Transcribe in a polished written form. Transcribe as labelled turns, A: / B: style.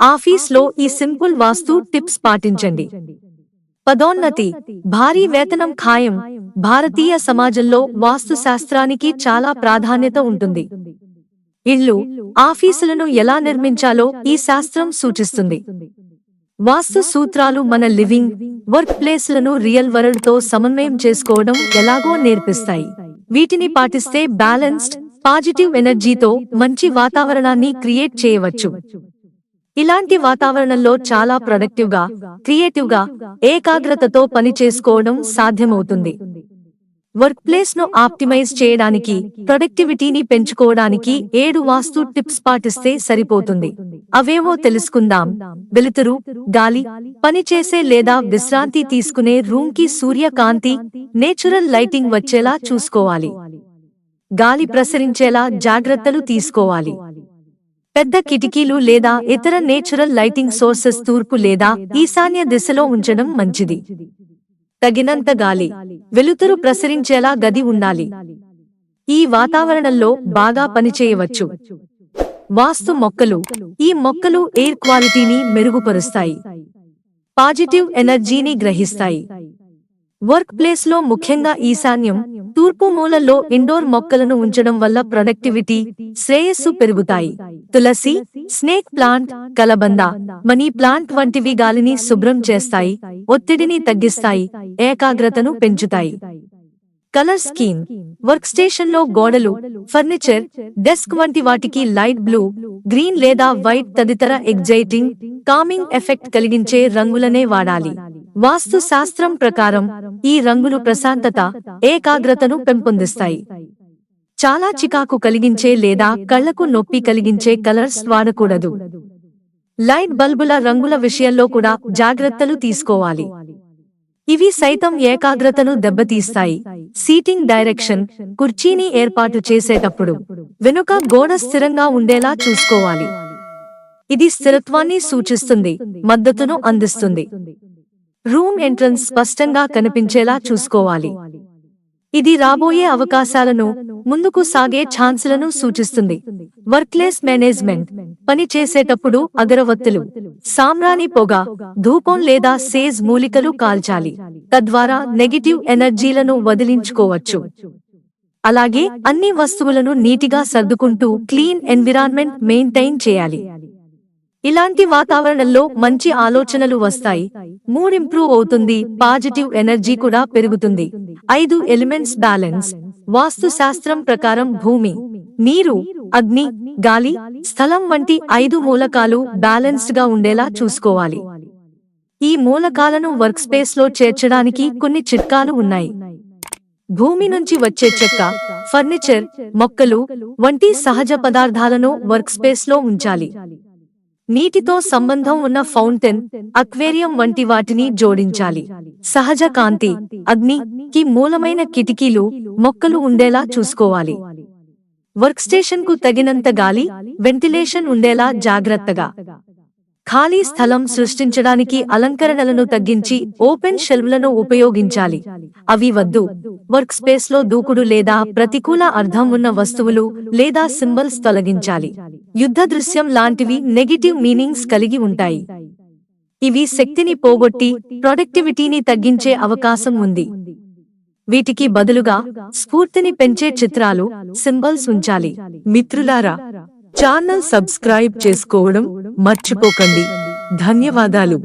A: ఆఫీస్లో ఈ సింపుల్ వాస్తు టిప్స్ పాటించండి. పదోన్నతి, భారీ వేతనం ఖాయం. భారతీయ సమాజంలో వాస్తు శాస్త్రానికి చాలా ప్రాధాన్యత ఉంటుంది. ఇళ్ళు, ఆఫీసులను ఎలా నిర్మించాలో ఈ శాస్త్రం సూచిస్తుంది. వాస్తు సూత్రాలు మన లివింగ్, వర్క్ ప్లేస్లను రియల్ వరల్డ్ తో సమన్వయం చేసుకోవడం ఎలాగో నేర్పిస్తాయి. వీటిని పాటిస్తే బ్యాలెన్స్డ్, పాజిటివ్ ఎనర్జీతో మంచి వాతావరణాన్ని క్రియేట్ చేయవచ్చు. ఇలాంటి వాతావరణంలో చాలా ప్రొడక్టివ్గా, క్రియేటివ్గా, ఏకాగ్రతతో పని చేసుకోవడం సాధ్యమవుతుంది. వర్క్ ప్లేస్ ను ఆప్టిమైజ్ చేయడానికి, ప్రొడక్టివిటీని పెంచుకోవడానికి 7 వాస్తు టిప్స్ పాటిస్తే సరిపోతుంది. అవేవో తెలుసుకుందాం. వెలుతురు, గాలి, పనిచేసే లేదా విశ్రాంతి తీసుకునే రూమ్ కి సూర్యకాంతి, నేచురల్ లైటింగ్ వచ్చేలా చూసుకోవాలి. గాలి ప్రసరించేలా జాగ్రత్తలు తీసుకోవాలి. పెద్ద కిటికీలు లేదా ఇతర నేచురల్ లైటింగ్ సోర్సెస్ తూర్పు లేదా ఈశాన్య దిశలో ఉంచడం మంచిది. తగినంత గాలి, వెలుతురు ప్రసరించేలా గది ఉండాలి. ఈ వాతావరణంలో బాగా పనిచేయవచ్చు. వాస్తు మొక్కలు. ఈ మొక్కలు ఎయిర్ క్వాలిటీని మెరుగుపరుస్తాయి, పాజిటివ్ ఎనర్జీని గ్రహిస్తాయి. వర్క్ ప్లేస్ లో ముఖ్యంగా ఈశాన్యం, తూర్పు మూలల్లో ఇండోర్ మొక్కలను ఉంచడం వల్ల ప్రొడక్టివిటీ, శ్రేయస్సు పెరుగుతాయి. తులసి, స్నేక్ ప్లాంట్, కలబంద, మనీ ప్లాంట్ వంటివి గాలిని శుభ్రం చేస్తాయి, ఒత్తిడిని తగ్గిస్తాయి, ఏకాగ్రతను పెంచుతాయి. Colour scheme. వర్క్ స్టేషన్ లో గోడలు, ఫర్నిచర్, డెస్క్ వంటి వాటికి లైట్ బ్లూ, గ్రీన్ లేదా వైట్ తదితర ఎగ్జైటింగ్, కామింగ్ ఎఫెక్ట్ కలిగించే రంగులనే వాడాలి. వాస్తు శాస్త్రం ప్రకారం ఈ రంగులు ప్రశాంతత, ఏకాగ్రతను పెంపొందిస్తాయి. చాలా చికాకు కలిగించే లేదా కళ్లకు నొప్పి కలిగించే కలర్స్ వాడకూడదు. లైట్ బల్బుల రంగుల విషయంలో కూడా జాగ్రత్తలు తీసుకోవాలి. ఇవి సైతం ఏకాగ్రతను దెబ్బతీస్తాయి. Seating direction. కుర్చీని ఏర్పాటు చేసేటప్పుడు వెనుక గోడ స్థిరంగా ఉండేలా చూసుకోవాలి. ఇది స్థిరత్వాన్ని సూచిస్తుంది, మద్దతును అందిస్తుంది. రూమ్ ఎంట్రన్స్ స్పష్టంగా కనిపించేలా చూసుకోవాలి. ఇది రాబోయే అవకాశాలను, ముందుకు సాగే ఛాన్సులను సూచిస్తుంది. Workplace management. పని చేసేటప్పుడు అగరవత్తులు, సాంబ్రాణి పొగ, ధూపం లేదా సేజ్ మూలికలు కాల్చాలి. తద్వారా నెగటివ్ ఎనర్జీలను వదిలించుకోవచ్చు. అలాగే అన్ని వస్తువులను నీటిగా సర్దుకుంటూ క్లీన్ ఎన్విరాన్మెంట్ మెయింటైన్ చేయాలి. ఇలాంటి వాతావరణంలో మంచి ఆలోచనలు వస్తాయి, మూడ్ ఇంప్రూవ్ అవుతుంది, పాజిటివ్ ఎనర్జీ కూడా పెరుగుతుంది. 5 ఎలిమెంట్స్ బ్యాలెన్స్. వాస్తు శాస్త్రం ప్రకారం భూమి, నీరు, అగ్ని, గాలి, స్థలం వంటి 5 మూలకాలు బ్యాలెన్స్డ్ గా ఉండేలా చూసుకోవాలి. ఈ మూలకాలను వర్క్ స్పేస్ లో చేర్చడానికి కొన్ని చిట్కాలు ఉన్నాయి. భూమి నుంచి వచ్చే చెక్క, ఫర్నిచర్, మొక్కలు వంటి సహజ పదార్థాలను వర్క్ స్పేస్ లో ఉంచాలి. నీటితో సంబంధం ఉన్న ఫౌంటైన్, అక్వేరియం వంటి వాటిని జోడించాలి. సహజ కాంతి, అగ్ని కి మూలమైన కిటికీలు, మొక్కలు ఉండేలా చూసుకోవాలి. వర్క్ స్టేషన్ కు తగినంత గాలి, వెంటిలేషన్ ఉండేలా జాగ్రత్తగా. ఖాళీ స్థలం సృష్టించడానికి అలంకరణలను తగ్గించి ఓపెన్ షెల్వ్లను ఉపయోగించాలి. అవి వద్దు. వర్క్ స్పేస్ లో దూకుడు లేదా ప్రతికూల అర్థం ఉన్న వస్తువులు లేదా సింబల్స్ తొలగించాలి. యుద్ధ దృశ్యం లాంటివి నెగటివ్ మీనింగ్స్ కలిగి ఉంటాయి. ఇవి శక్తిని పోగొట్టి ప్రొడక్టివిటీని తగ్గించే అవకాశం ఉంది. వీటికి బదులుగా స్ఫూర్తిని పెంచే చిత్రాలు, సింబల్స్ ఉంచాలి. మిత్రులారా, ఛానల్ సబ్స్క్రైబ్ చేసుకోవడం మర్చిపోకండి. ధన్యవాదాలు.